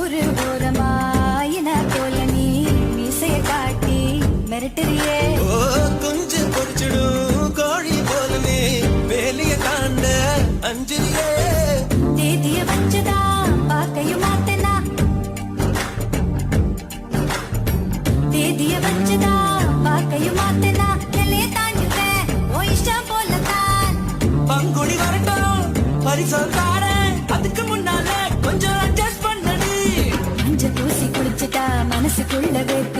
ஊரு ஓரமாயின போல நீ மீசைய காட்டி மிரட்டுறியே. கொஞ்சம் பொறிச்சிடும் கோழி போல நீ வேலைய தாண்ட அஞ்சிரியே. தேதிய வச்சுதா பாக்கையும் மாத்தனா, தேதிய வச்சுதா பாக்கையும் மாத்தனா. எல்லைய தாண்டிட்டேன் உன் இஷ்டம் போலத்தான். பங்குடி வரட்டும் பரிசல் தாரேன், அதுக்கு முன்னால கொஞ்சம் அட்ஜஸ்ட் பண்ணடி. மஞ்ச பூசி குளிச்சுட்டா மனசுக்குள்ள வெறுப்பு